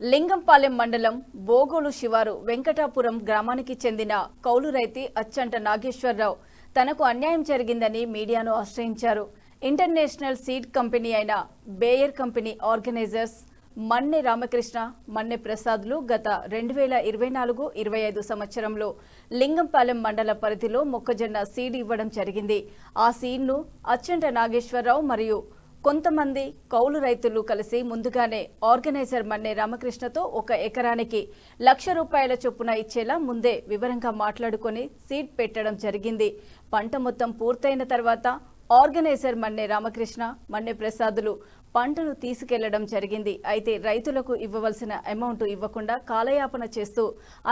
లింగంపాలెం మండలం బోగోలు శివారు వెంకటాపురం గ్రామానికి చెందిన కౌలు రైతు అచ్చంట నాగేశ్వరరావు తనకు అన్యాయం జరిగిందని మీడియాను ఆశ్రయించారు. ఇంటర్నేషనల్ సీడ్ కంపెనీ అయిన Bayer company organisers Manne Ramakrishna, Manne ప్రసాద్లు గత 2024-25 సంవత్సరంలో లింగంపాలెం మండల పరిధిలో మొక్కజొన్న సీడ్ ఇవ్వడం జరిగింది. ఆ సీడ్ను అచ్చంట నాగేశ్వరరావు మరియు కొంతమంది కౌలు రైతులు కలిసి ముందుగానే ఆర్గనైజర్ మన్నె రామకృష్ణతో 1 ఎకరానికి ₹1,00,000 చొప్పున ఇచ్చేలా ముందే వివరంగా మాట్లాడుకొని సీడ్ పెట్టడం జరిగింది. పంట మొత్తం పూర్తయిన తర్వాత ఆర్గనైజర్ మన్నె రామకృష్ణ, మన్నె ప్రసాదులు పంటను తీసుకెళ్లడం జరిగింది. అయితే రైతులకు ఇవ్వవలసిన అమౌంట్ ఇవ్వకుండా కాలయాపన చేస్తూ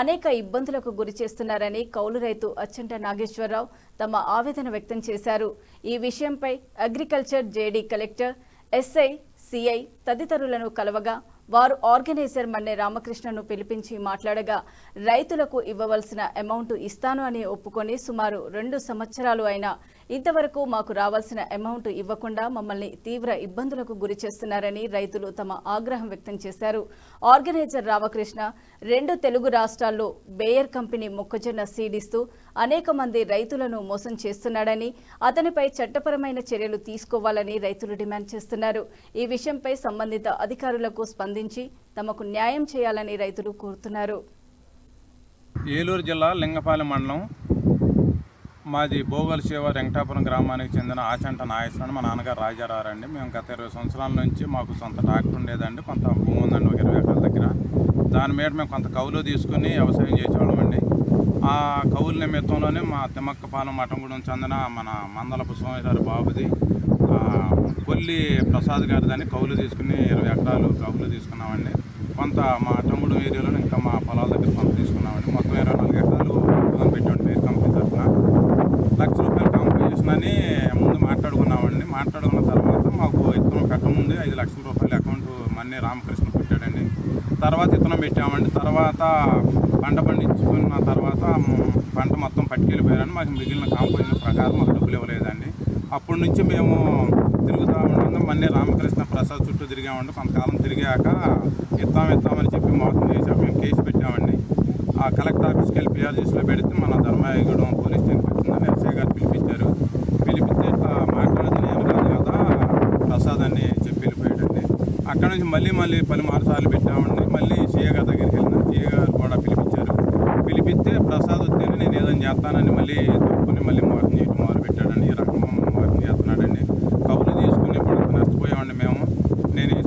అనేక ఇబ్బందులకు గురి చేస్తున్నారని కౌలు రైతు అచ్చంట నాగేశ్వరరావు తమ ఆవేదన వ్యక్తం చేశారు. ఈ విషయంపై agriculture JD collector, SI, CI తదితరులను కలవగా వారు ఆర్గనైజర్ మన్నె రామకృష్ణను పిలిపించి మాట్లాడగా రైతులకు ఇవ్వవలసిన అమౌంట్ ఇస్తాను అని ఒప్పుకొని సుమారు 2 సంవత్సరాలు అయినా ఇంతవరకు మాకు రావాల్సిన అమౌంట్ ఇవ్వకుండా మమ్మల్ని తీవ్ర ఇబ్బందులకు గురి చేస్తున్నారని రైతులు తమ ఆగ్రహం వ్యక్తం చేశారు. ఆర్గనైజర్ రామకృష్ణ 2 తెలుగు రాష్ట్రాల్లో బేయర్ కంపెనీ మొక్కజొన్న సీడ్ ఇస్తూ అనేక మంది రైతులను మోసం చేస్తున్నాడని, అతనిపై చట్టపరమైన చర్యలు తీసుకోవాలని రైతులు డిమాండ్ చేస్తున్నారు. ఈ విషయంపై సంబంధిత అధికారులకు స్పందించి తమకు న్యాయం చేయాలని రైతులు కోరుతున్నారు. ఏలూరు జిల్లా లింగపాలెం మండలం మాది బోగోలు శివారు వెంకటాపురం గ్రామానికి చెందిన ఆచంట నాగేశ్వరరావు. మా నాన్నగారు రాజారావు అండి. మేము గత 20 సంవత్సరాల నుంచి మాకు సొంత ట్రాక్టర్ ఉండేదండి. కొంత భూమి ఉందండి, ఒక 20 ఎకరాల దగ్గర. దాని మీద మేము కొంత కౌలు తీసుకుని వ్యవసాయం చేసేవాళ్ళం అండి. ఆ కౌలు నిమిత్తంలోనే మా తిమ్మక్కపాలెం మఠంగూడెం చెందిన మన మందలపు సోమేశ్వర బాబుది కొల్లి ప్రసాద్ గారిదని కౌలు తీసుకుని 20 ఎకరాలు కౌలు తీసుకున్నామండి. కొంత మా అట్టంగూడెం ఏరియాలో ఇంకా మా పొలాల దగ్గర కొంత తీసుకున్నామండి. మొత్తం 24 ఎకరాలు పొలం పెట్టామండి. బేర్ కంపెనీ తరఫున ₹1,00,000 కాంపోజిషన్ అని ముందు మాట్లాడుకున్నామండి. మాట్లాడుకున్న తర్వాత మాకు ఇత్తనం పెట్టముందు ₹5,00,000 అకౌంట్ మన్నె రామకృష్ణ పెట్టాడండి. తర్వాత ఇత్తనం పెట్టామండి. తర్వాత పంట పండించుకున్న తర్వాత పంట మొత్తం పట్టుకెళ్ళిపోయారని మాకు మిగిలిన కాంపోజిషన్ ప్రకారం మాకు డబ్బులు ఇవ్వలేదండి. అప్పటి నుంచి మేము తిరుగుతూ ఉన్నాము. మన్నె రామకృష్ణ ప్రసాద్ చుట్టూ తిరిగామండి. కొంతకాలం తిరిగాక ఇస్తామని చెప్పి మోసం చేసాక మేము కేసు పెట్టామండి. ఆ కలెక్టర్ ఆఫీస్కి వెళ్ళి పిఆర్జీస్లో పెడితే మన ధర్మాయగూడెం పోలీస్ స్టేషన్కి వచ్చిందని ఎస్ఐ గారు పిలిపించారు. పిలిపిస్తే ఇట్లా మాట్లాడేది నేను కాదు కదా ప్రసాద్ అని చెప్పి వెళ్ళిపోయాడండి. అక్కడ నుంచి మళ్ళీ పలుమారు సార్లు పెట్టామండి. మళ్ళీ సీఏ గారి దగ్గరికి వెళ్ళిన సీఏ గారు కూడా పిలిపించారు. పిలిపిస్తే ప్రసాద్ వస్తేనే నేను ఏదైనా చేస్తానని మళ్ళీ తప్పుకుని మళ్ళీ మోసం చేయడం మొదలు పెట్టాడండి. ఈ రకం మోసం చేస్తున్నాడండి. కబుర్లు తీసుకుని ఇప్పుడు నచ్చిపోయామండి మేము. నేను ఈ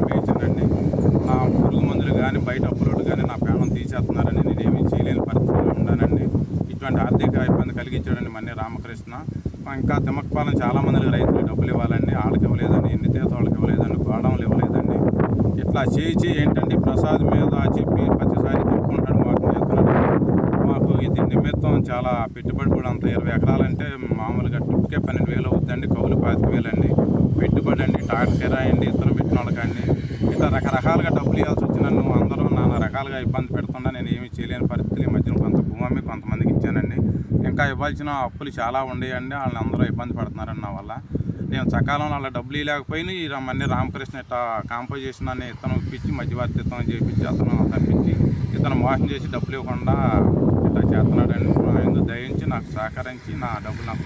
వేయించానండి. ఆ పురుగు మందులు కానీ బయట అప్పులోడు కానీ నా ప్రాణం తీసేస్తున్నారని నేనేమీ చేయలేని పరిస్థితిలో ఉన్నానండి. ఇటువంటి ఆర్థిక ఇబ్బంది కలిగించాడండి మన్నె రామకృష్ణ. ఇంకా తిమ్మక్కపాలెం చాలామందికి రైతులు డబ్బులు ఇవ్వాలండి, వాళ్ళకి ఇవ్వలేదండి. ఎన్ని తీత వాళ్ళకి ఇవ్వలేదండి, గోడౌన్లు ఇవ్వలేదండి. ఇట్లా చేయించి ఏంటంటే ప్రసాద్ మీద చెప్పి ప్రతిసారి తప్పుకుంటాడు, మాకు చేస్తున్నాడు. మాకు ఇది నిమిత్తం చాలా పెట్టుబడి కూడా అంత 20 ఎకరాలంటే మామూలుగా ట్రిప్కే 12,000 అవుతుందండి. కౌలు 25,000 అండి. పెట్టుబడి అండి, ట్రాక్టర్ కిరాయి అండి, ఇతను పెట్టిన వాళ్ళకండి. ఇట్లా రకరకాలుగా డబ్బులు ఇవ్వాల్సి వచ్చి నన్ను అందరూ నానా రకాలుగా ఇబ్బంది పెడుతున్నా నేను ఏమీ చేయలేని పరిస్థితులు. ఈ మధ్యన కొంత భూమి కొంతమందికి ఇచ్చానండి. ఇంకా ఇవ్వాల్సిన అప్పులు చాలా ఉండేయండి. వాళ్ళని అందరూ ఇబ్బంది పడుతున్నారండి నా వల్ల. నేను సకాలంలో వాళ్ళ డబ్బులు ఇవ్వలేకపోయినా ఈ మన్నె రామకృష్ణ ఇట్లా కాంపోజిషన్ అని ఇతను ఇప్పించి మధ్యవర్తిత్వం చేయించి అతను తప్పించి ఇతను మోసం చేసి డబ్బులు ఇవ్వకుండా ఇట్లా చేస్తున్నాడండి. ఎందుకు దయించి నాకు సహకరించి నా డబ్బులు నాకు